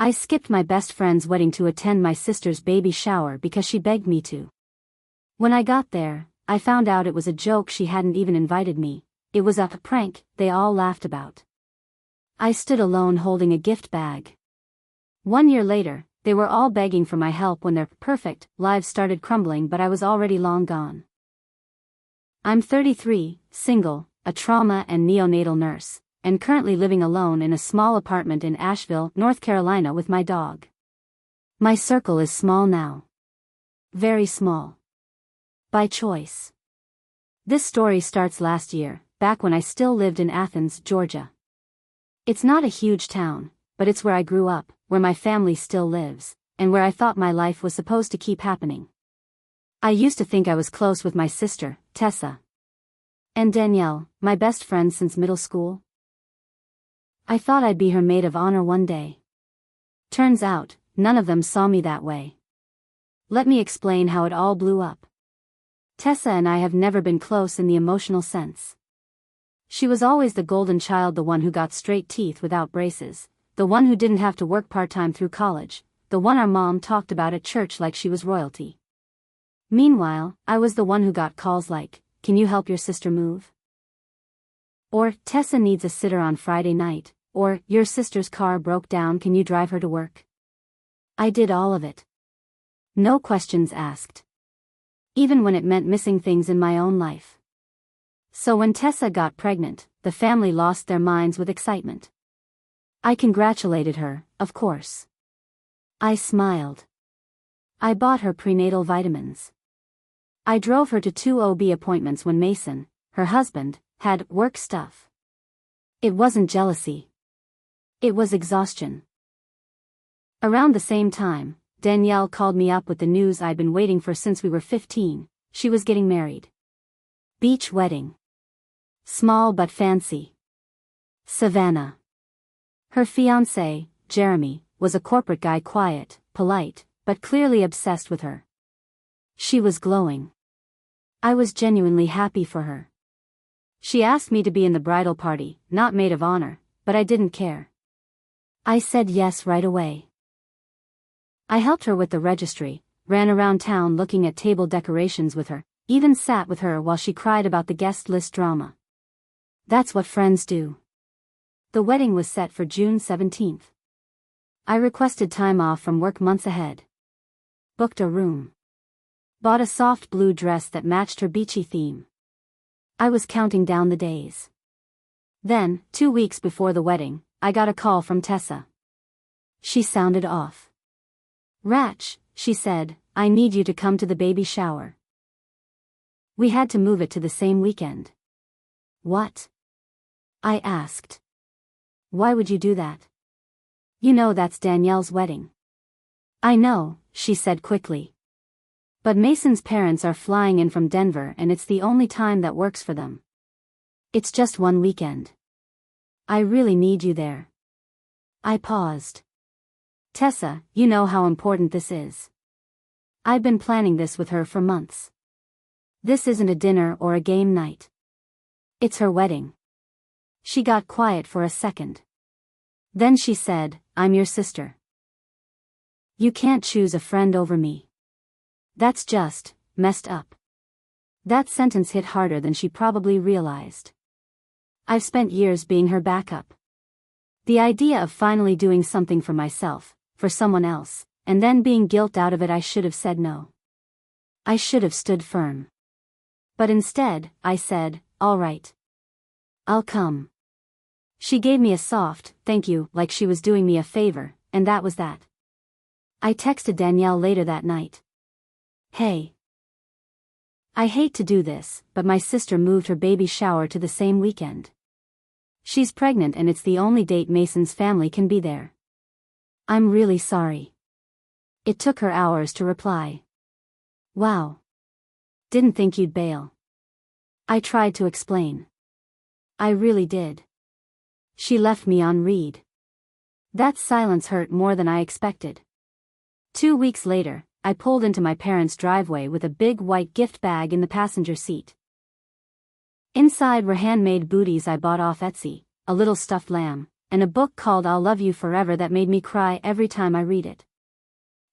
I skipped my best friend's wedding to attend my sister's baby shower because she begged me to. When I got there, I found out it was a joke. She hadn't even invited me. It was a prank they all laughed about. I stood alone holding a gift bag. 1 year later, they were all begging for my help when their perfect lives started crumbling, but I was already long gone. I'm 33, single, a trauma and neonatal nurse, and currently living alone in a small apartment in Asheville, North Carolina with my dog. My circle is small now. Very small. By choice. This story starts last year, back when I still lived in Athens, Georgia. It's not a huge town, but it's where I grew up, where my family still lives, and where I thought my life was supposed to keep happening. I used to think I was close with my sister, Tessa. And Danielle, my best friend since middle school. I thought I'd be her maid of honor one day. Turns out, none of them saw me that way. Let me explain how it all blew up. Tessa and I have never been close in the emotional sense. She was always the golden child, the one who got straight teeth without braces, the one who didn't have to work part-time through college, the one our mom talked about at church like she was royalty. Meanwhile, I was the one who got calls like, "Can you help your sister move?" Or, "Tessa needs a sitter on Friday night," or, "Your sister's car broke down, can you drive her to work?" I did all of it. No questions asked. Even when it meant missing things in my own life. So when Tessa got pregnant, the family lost their minds with excitement. I congratulated her, of course. I smiled. I bought her prenatal vitamins. I drove her to 2 OB appointments when Mason, her husband, had work stuff. It wasn't jealousy. It was exhaustion. Around the same time, Danielle called me up with the news I'd been waiting for since we were 15. She was getting married. Beach wedding. Small but fancy. Savannah. Her fiancé, Jeremy, was a corporate guy, quiet, polite, but clearly obsessed with her. She was glowing. I was genuinely happy for her. She asked me to be in the bridal party, not maid of honor, but I didn't care. I said yes right away. I helped her with the registry, ran around town looking at table decorations with her, even sat with her while she cried about the guest list drama. That's what friends do. The wedding was set for June 17th. I requested time off from work months ahead. Booked a room. Bought a soft blue dress that matched her beachy theme. I was counting down the days. Then, 2 weeks before the wedding, I got a call from Tessa. She sounded off. "Ratch," she said, "I need you to come to the baby shower." We had to move it to the same weekend. What? I asked. Why would you do that? You know that's Danielle's wedding. I know, she said quickly. But Mason's parents are flying in from Denver and it's the only time that works for them. It's just one weekend. I really need you there. I paused. Tessa, you know how important this is. I've been planning this with her for months. This isn't a dinner or a game night. It's her wedding. She got quiet for a second. Then she said, "I'm your sister. You can't choose a friend over me. That's just messed up." That sentence hit harder than she probably realized. I've spent years being her backup. The idea of finally doing something for myself, for someone else, and then being guilt out of it, I should have said no. I should have stood firm. But instead, I said, "All right. I'll come." She gave me a soft, "thank you," like she was doing me a favor, and that was that. I texted Danielle later that night. "Hey. I hate to do this, but my sister moved her baby shower to the same weekend. She's pregnant and it's the only date Mason's family can be there. I'm really sorry." It took her hours to reply. "Wow. Didn't think you'd bail." I tried to explain. I really did. She left me on read. That silence hurt more than I expected. 2 weeks later, I pulled into my parents' driveway with a big white gift bag in the passenger seat. Inside were handmade booties I bought off Etsy, a little stuffed lamb, and a book called I'll Love You Forever that made me cry every time I read it.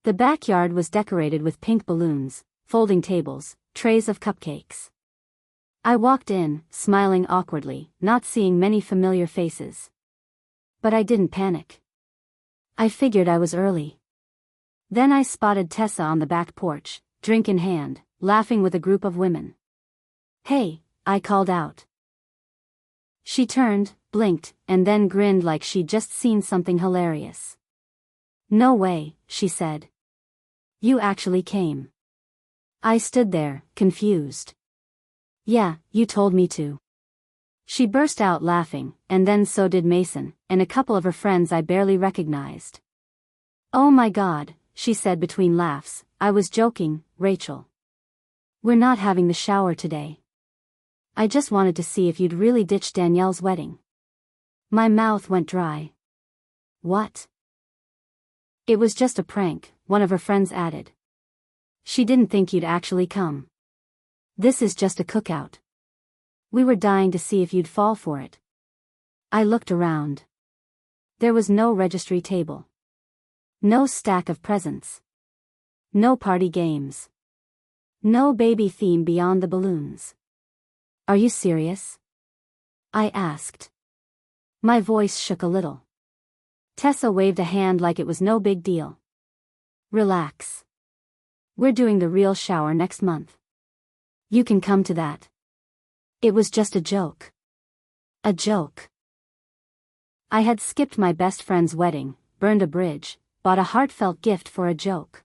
The backyard was decorated with pink balloons, folding tables, trays of cupcakes. I walked in, smiling awkwardly, not seeing many familiar faces. But I didn't panic. I figured I was early. Then I spotted Tessa on the back porch, drink in hand, laughing with a group of women. "Hey," I called out. She turned, blinked, and then grinned like she'd just seen something hilarious. "No way," she said. "You actually came." I stood there, confused. "Yeah, you told me to." She burst out laughing, and then so did Mason, and a couple of her friends I barely recognized. "Oh my God," she said between laughs, "I was joking, Rachel. We're not having the shower today. I just wanted to see if you'd really ditched Danielle's wedding." My mouth went dry. "What?" "It was just a prank," one of her friends added. "She didn't think you'd actually come. This is just a cookout. We were dying to see if you'd fall for it." I looked around. There was no registry table. No stack of presents. No party games. No baby theme beyond the balloons. "Are you serious?" I asked. My voice shook a little. Tessa waved a hand like it was no big deal. "Relax. We're doing the real shower next month. You can come to that. It was just a joke." A joke. I had skipped my best friend's wedding, burned a bridge, bought a heartfelt gift for a joke.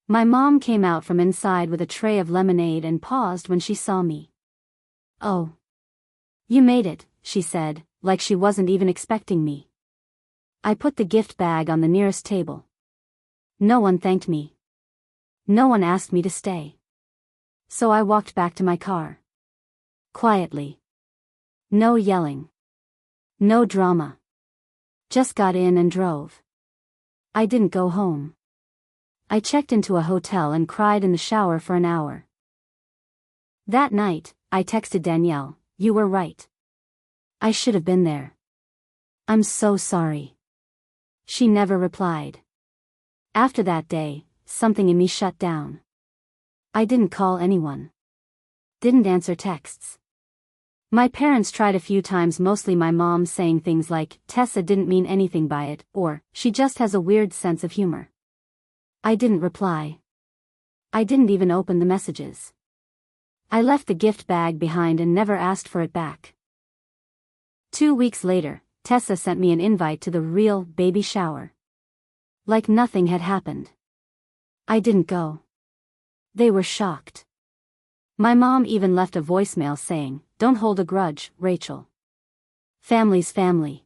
My mom came out from inside with a tray of lemonade and paused when she saw me. "Oh. You made it," she said, like she wasn't even expecting me. I put the gift bag on the nearest table. No one thanked me. No one asked me to stay. So I walked back to my car. Quietly. No yelling. No drama. Just got in and drove. I didn't go home. I checked into a hotel and cried in the shower for an hour. That night, I texted Danielle, "You were right. I should have been there. I'm so sorry." She never replied. After that day, something in me shut down. I didn't call anyone. Didn't answer texts. My parents tried a few times, mostly my mom saying things like, "Tessa didn't mean anything by it," or, "She just has a weird sense of humor." I didn't reply. I didn't even open the messages. I left the gift bag behind and never asked for it back. 2 weeks later, Tessa sent me an invite to the real baby shower. Like nothing had happened. I didn't go. They were shocked. My mom even left a voicemail saying, "Don't hold a grudge, Rachel. Family's family."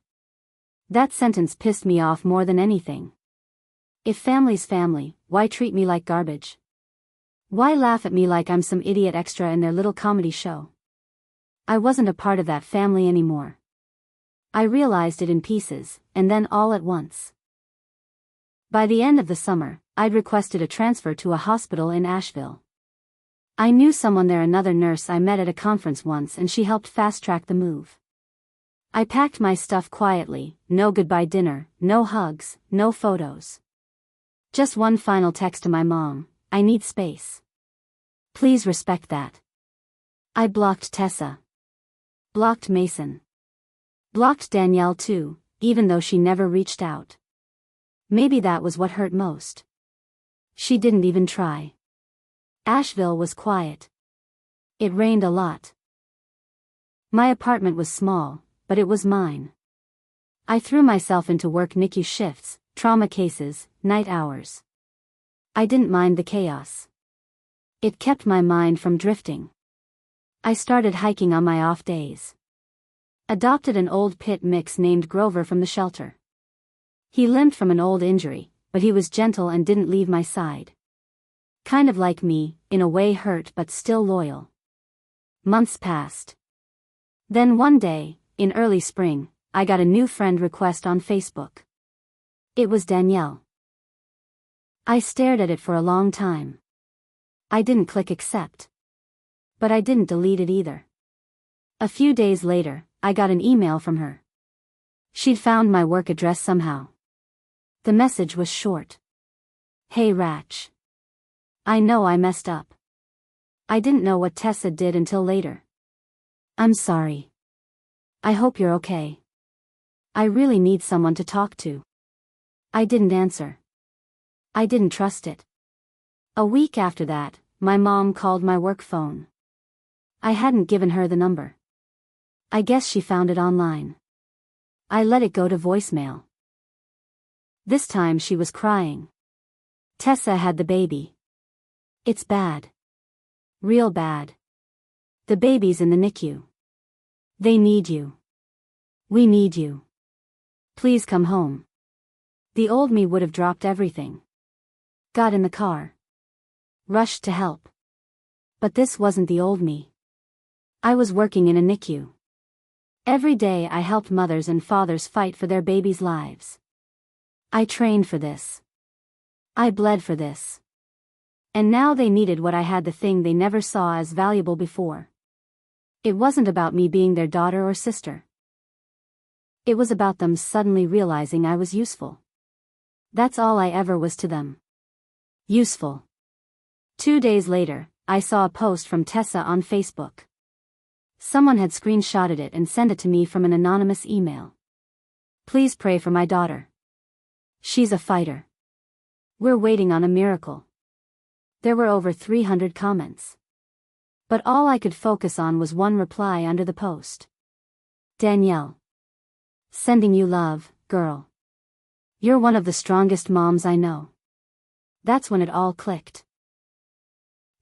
That sentence pissed me off more than anything. If family's family, why treat me like garbage? Why laugh at me like I'm some idiot extra in their little comedy show? I wasn't a part of that family anymore. I realized it in pieces, and then all at once. By the end of the summer, I'd requested a transfer to a hospital in Asheville. I knew someone there, another nurse I met at a conference once, and she helped fast-track the move. I packed my stuff quietly, no goodbye dinner, no hugs, no photos. Just one final text to my mom, "I need space. Please respect that." I blocked Tessa. Blocked Mason. Blocked Danielle too, even though she never reached out. Maybe that was what hurt most. She didn't even try. Asheville was quiet. It rained a lot. My apartment was small, but it was mine. I threw myself into work NICU shifts, trauma cases, night hours. I didn't mind the chaos. It kept my mind from drifting. I started hiking on my off days. Adopted an old pit mix named Grover from the shelter. He limped from an old injury, but he was gentle and didn't leave my side. Kind of like me, in a way hurt but still loyal. Months passed. Then one day, in early spring, I got a new friend request on Facebook. It was Danielle. I stared at it for a long time. I didn't click accept. But I didn't delete it either. A few days later, I got an email from her. She'd found my work address somehow. The message was short. Hey Ratch. I know I messed up. I didn't know what Tessa did until later. I'm sorry. I hope you're okay. I really need someone to talk to. I didn't answer. I didn't trust it. A week after that, my mom called my work phone. I hadn't given her the number. I guess she found it online. I let it go to voicemail. This time she was crying. Tessa had the baby. It's bad. Real bad. The baby's in the NICU. They need you. We need you. Please come home. The old me would have dropped everything. Got in the car. Rushed to help. But this wasn't the old me. I was working in a NICU. Every day I helped mothers and fathers fight for their babies' lives. I trained for this. I bled for this. And now they needed what I had, the thing they never saw as valuable before. It wasn't about me being their daughter or sister. It was about them suddenly realizing I was useful. That's all I ever was to them. Useful. 2 days later, I saw a post from Tessa on Facebook. Someone had screenshotted it and sent it to me from an anonymous email. Please pray for my daughter. She's a fighter. We're waiting on a miracle. There were over 300 comments. But all I could focus on was one reply under the post. Danielle. Sending you love, girl. You're one of the strongest moms I know. That's when it all clicked.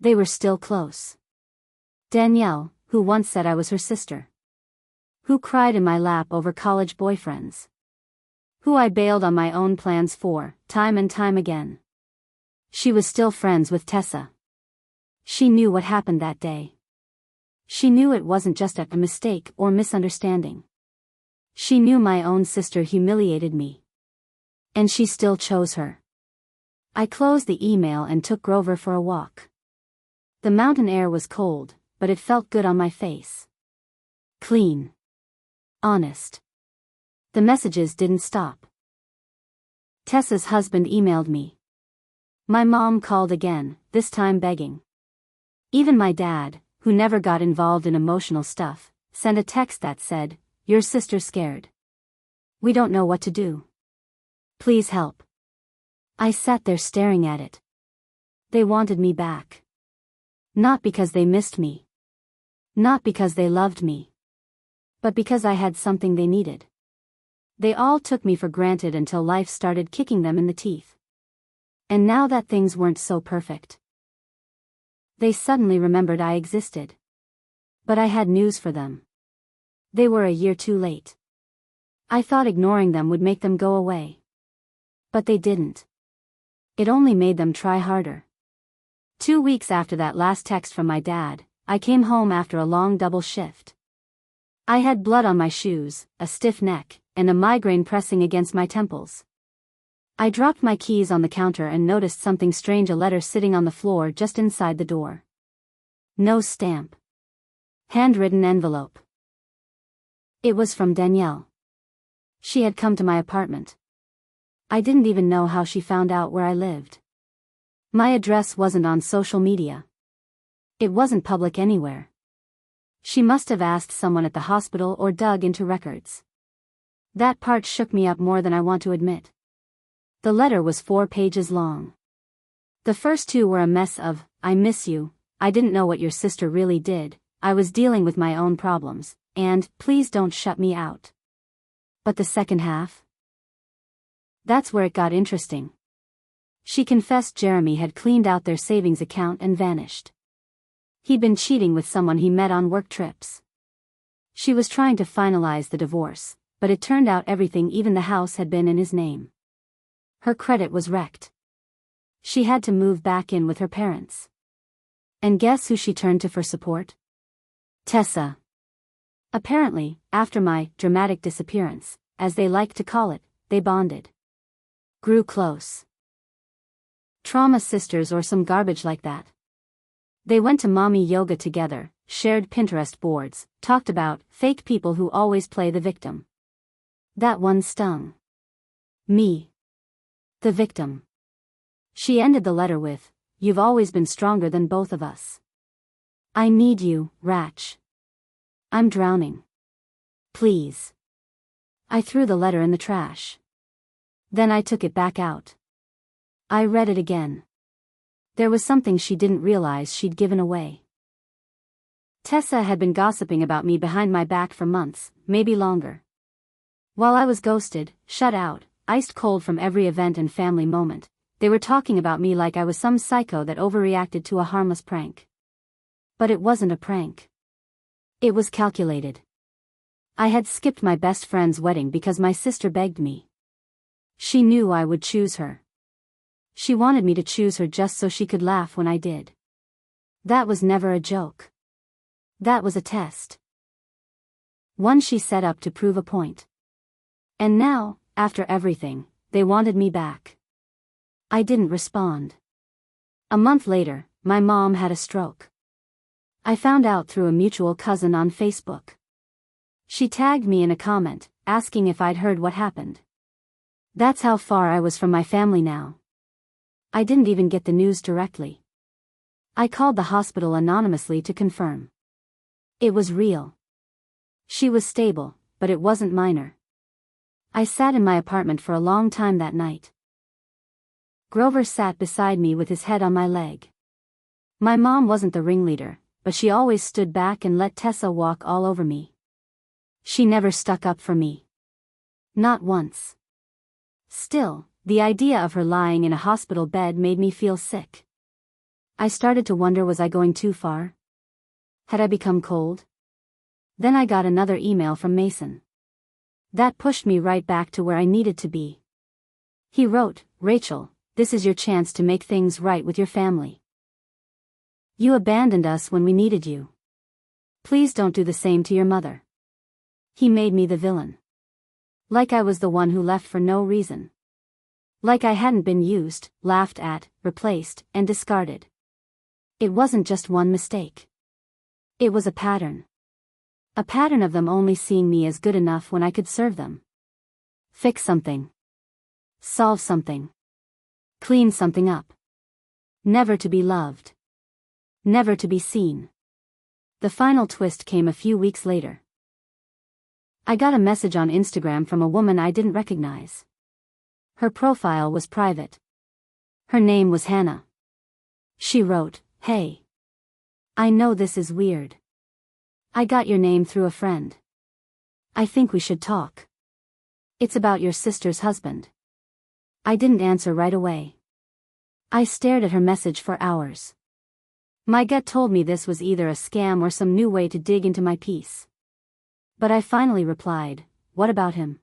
They were still close. Danielle, who once said I was her sister. Who cried in my lap over college boyfriends. Who I bailed on my own plans for, time and time again. She was still friends with Tessa. She knew what happened that day. She knew it wasn't just a mistake or misunderstanding. She knew my own sister humiliated me. And she still chose her. I closed the email and took Grover for a walk. The mountain air was cold, but it felt good on my face. Clean. Honest. The messages didn't stop. Tessa's husband emailed me. My mom called again, this time begging. Even my dad, who never got involved in emotional stuff, sent a text that said, "Your sister's scared. We don't know what to do. Please help." I sat there staring at it. They wanted me back. Not because they missed me. Not because they loved me. But because I had something they needed. They all took me for granted until life started kicking them in the teeth. And now that things weren't so perfect, they suddenly remembered I existed. But I had news for them. They were a year too late. I thought ignoring them would make them go away. But they didn't. It only made them try harder. 2 weeks after that last text from my dad, I came home after a long double shift. I had blood on my shoes, a stiff neck, and a migraine pressing against my temples. I dropped my keys on the counter and noticed something strange, a letter sitting on the floor just inside the door. No stamp. Handwritten envelope. It was from Danielle. She had come to my apartment. I didn't even know how she found out where I lived. My address wasn't on social media. It wasn't public anywhere. She must have asked someone at the hospital or dug into records. That part shook me up more than I want to admit. The letter was 4 pages long. The first 2 were a mess of, "I miss you, I didn't know what your sister really did, I was dealing with my own problems, and, please don't shut me out." But the second half? That's where it got interesting. She confessed Jeremy had cleaned out their savings account and vanished. He'd been cheating with someone he met on work trips. She was trying to finalize the divorce, but it turned out everything, even the house, had been in his name. Her credit was wrecked. She had to move back in with her parents. And guess who she turned to for support? Tessa. Apparently, after my dramatic disappearance, as they like to call it, they bonded. Grew close. Trauma sisters or some garbage like that. They went to mommy yoga together, shared Pinterest boards, talked about fake people who always play the victim. That one stung me, the victim. She ended the letter with, "You've always been stronger than both of us. I need you, Ratch. I'm drowning. Please." I threw the letter in the trash. Then I took it back out. I read it again. There was something she didn't realize she'd given away. Tessa had been gossiping about me behind my back for months, maybe longer. While I was ghosted, shut out, iced cold from every event and family moment, they were talking about me like I was some psycho that overreacted to a harmless prank. But it wasn't a prank. It was calculated. I had skipped my best friend's wedding because my sister begged me. She knew I would choose her. She wanted me to choose her just so she could laugh when I did. That was never a joke. That was a test. One she set up to prove a point. And now, after everything, they wanted me back. I didn't respond. A month later, my mom had a stroke. I found out through a mutual cousin on Facebook. She tagged me in a comment, asking if I'd heard what happened. That's how far I was from my family now. I didn't even get the news directly. I called the hospital anonymously to confirm. It was real. She was stable, but it wasn't minor. I sat in my apartment for a long time that night. Grover sat beside me with his head on my leg. My mom wasn't the ringleader, but she always stood back and let Tessa walk all over me. She never stuck up for me. Not once. Still, the idea of her lying in a hospital bed made me feel sick. I started to wonder, was I going too far? Had I become cold? Then I got another email from Mason. That pushed me right back to where I needed to be. He wrote, "Rachel, this is your chance to make things right with your family. You abandoned us when we needed you. Please don't do the same to your mother." He made me the villain. Like I was the one who left for no reason. Like I hadn't been used, laughed at, replaced, and discarded. It wasn't just one mistake. It was a pattern. A pattern of them only seeing me as good enough when I could serve them. Fix something. Solve something. Clean something up. Never to be loved. Never to be seen. The final twist came a few weeks later. I got a message on Instagram from a woman I didn't recognize. Her profile was private. Her name was Hannah. She wrote, "Hey. I know this is weird. I got your name through a friend. I think we should talk. It's about your sister's husband." I didn't answer right away. I stared at her message for hours. My gut told me this was either a scam or some new way to dig into my peace. But I finally replied, "What about him?"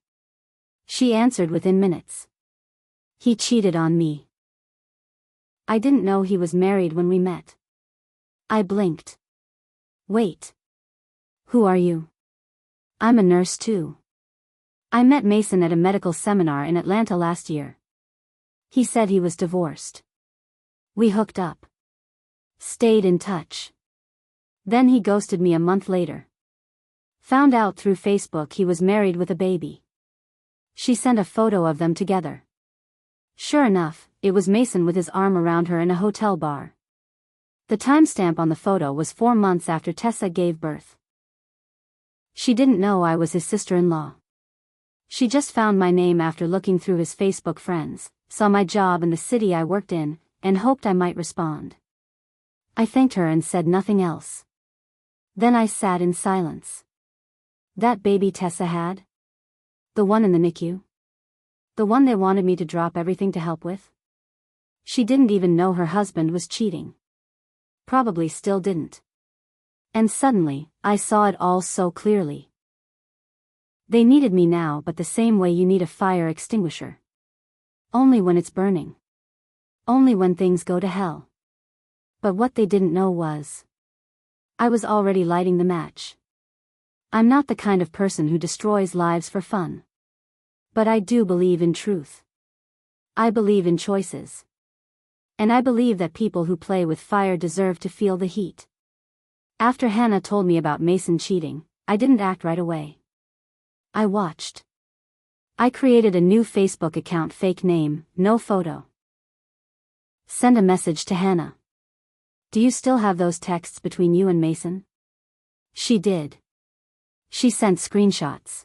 She answered within minutes. "He cheated on me." I didn't know he was married when we met. I blinked. "Wait. Who are you?" "I'm a nurse too. I met Mason at a medical seminar in Atlanta last year. He said he was divorced. We hooked up. Stayed in touch. Then he ghosted me a month later. Found out through Facebook he was married with a baby." She sent a photo of them together. Sure enough, it was Mason with his arm around her in a hotel bar. The timestamp on the photo was 4 months after Tessa gave birth. She didn't know I was his sister-in-law. She just found my name after looking through his Facebook friends, saw my job in the city I worked in, and hoped I might respond. I thanked her and said nothing else. Then I sat in silence. That baby Tessa had? The one in the NICU? The one they wanted me to drop everything to help with? She didn't even know her husband was cheating. Probably still didn't. And suddenly, I saw it all so clearly. They needed me now, but the same way you need a fire extinguisher. Only when it's burning. Only when things go to hell. But what they didn't know was, I was already lighting the match. I'm not the kind of person who destroys lives for fun. But I do believe in truth. I believe in choices. And I believe that people who play with fire deserve to feel the heat. After Hannah told me about Mason cheating, I didn't act right away. I watched. I created a new Facebook account, fake name, no photo. Send a message to Hannah. Do you still have those texts between you and Mason? She did. She sent screenshots.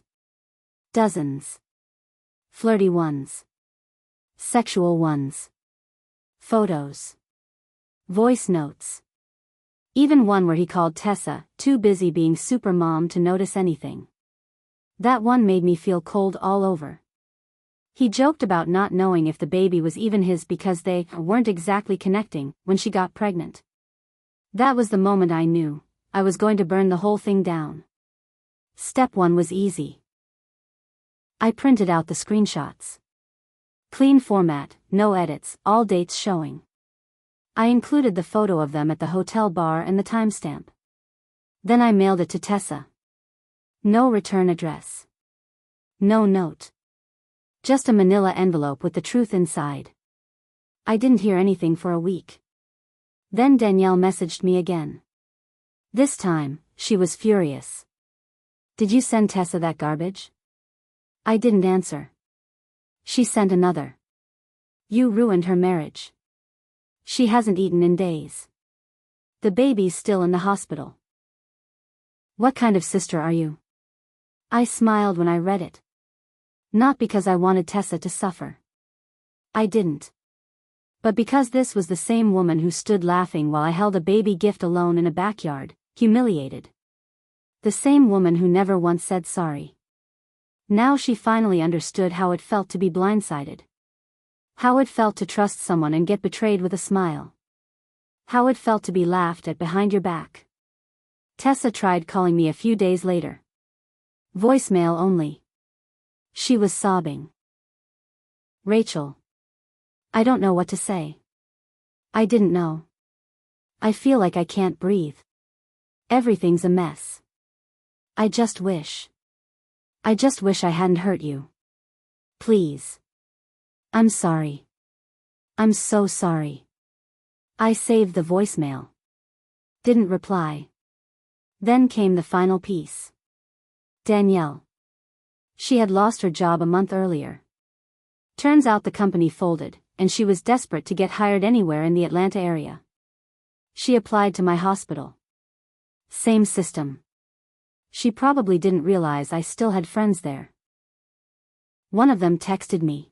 Dozens. Flirty ones. Sexual ones. Photos. Voice notes. Even one where he called Tessa, too busy being super mom to notice anything. That one made me feel cold all over. He joked about not knowing if the baby was even his because they weren't exactly connecting when she got pregnant. That was the moment I knew I was going to burn the whole thing down. Step 1 was easy. I printed out the screenshots. Clean format, no edits, all dates showing. I included the photo of them at the hotel bar and the timestamp. Then I mailed it to Tessa. No return address. No note. Just a manila envelope with the truth inside. I didn't hear anything for a week. Then Danielle messaged me again. This time, she was furious. Did you send Tessa that garbage? I didn't answer. She sent another. You ruined her marriage. She hasn't eaten in days. The baby's still in the hospital. What kind of sister are you? I smiled when I read it. Not because I wanted Tessa to suffer. I didn't. But because this was the same woman who stood laughing while I held a baby gift alone in a backyard, humiliated. The same woman who never once said sorry. Now she finally understood how it felt to be blindsided. How it felt to trust someone and get betrayed with a smile. How it felt to be laughed at behind your back. Tessa tried calling me a few days later. Voicemail only. She was sobbing. Rachel. I don't know what to say. I didn't know. I feel like I can't breathe. Everything's a mess. I just wish I hadn't hurt you. Please. I'm sorry. I'm so sorry. I saved the voicemail. Didn't reply. Then came the final piece. Danielle. She had lost her job a month earlier. Turns out the company folded, and she was desperate to get hired anywhere in the Atlanta area. She applied to my hospital. Same system. She probably didn't realize I still had friends there. One of them texted me.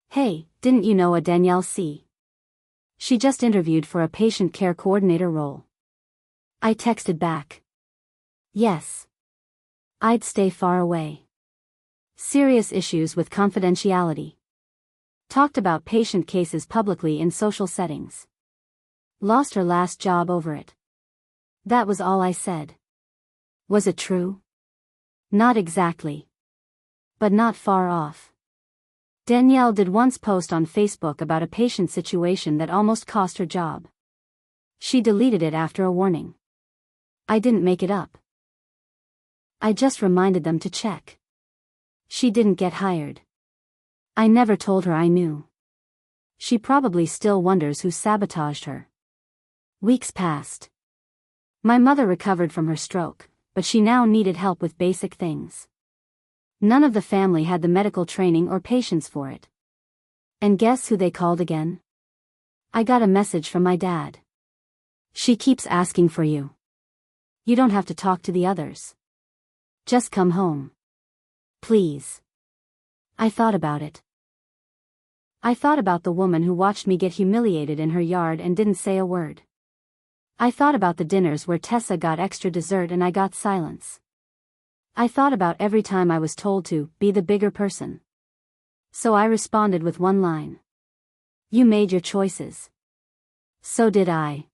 Hey, didn't you know a Danielle C? She just interviewed for a patient care coordinator role. I texted back. Yes. I'd stay far away. Serious issues with confidentiality. Talked about patient cases publicly in social settings. Lost her last job over it. That was all I said. Was it true? Not exactly. But not far off. Danielle did once post on Facebook about a patient situation that almost cost her job. She deleted it after a warning. I didn't make it up. I just reminded them to check. She didn't get hired. I never told her I knew. She probably still wonders who sabotaged her. Weeks passed. My mother recovered from her stroke, but she now needed help with basic things. None of the family had the medical training or patience for it. And guess who they called again? I got a message from my dad. She keeps asking for you. You don't have to talk to the others. Just come home. Please. I thought about it. I thought about the woman who watched me get humiliated in her yard and didn't say a word. I thought about the dinners where Tessa got extra dessert and I got silence. I thought about every time I was told to be the bigger person. So I responded with one line. You made your choices. So did I.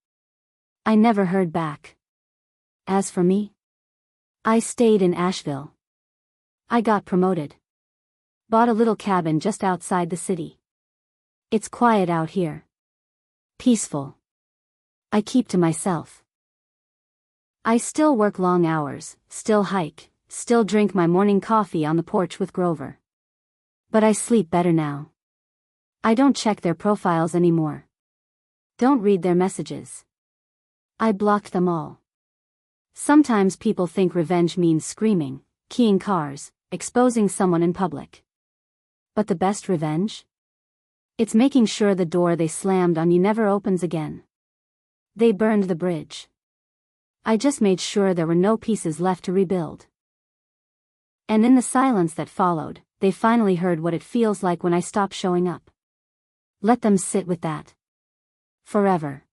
I never heard back. As for me, I stayed in Asheville. I got promoted. Bought a little cabin just outside the city. It's quiet out here. Peaceful. I keep to myself. I still work long hours, still hike, still drink my morning coffee on the porch with Grover. But I sleep better now. I don't check their profiles anymore. Don't read their messages. I blocked them all. Sometimes people think revenge means screaming, keying cars, exposing someone in public. But the best revenge? It's making sure the door they slammed on you never opens again. They burned the bridge. I just made sure there were no pieces left to rebuild. And in the silence that followed, they finally heard what it feels like when I stop showing up. Let them sit with that. Forever.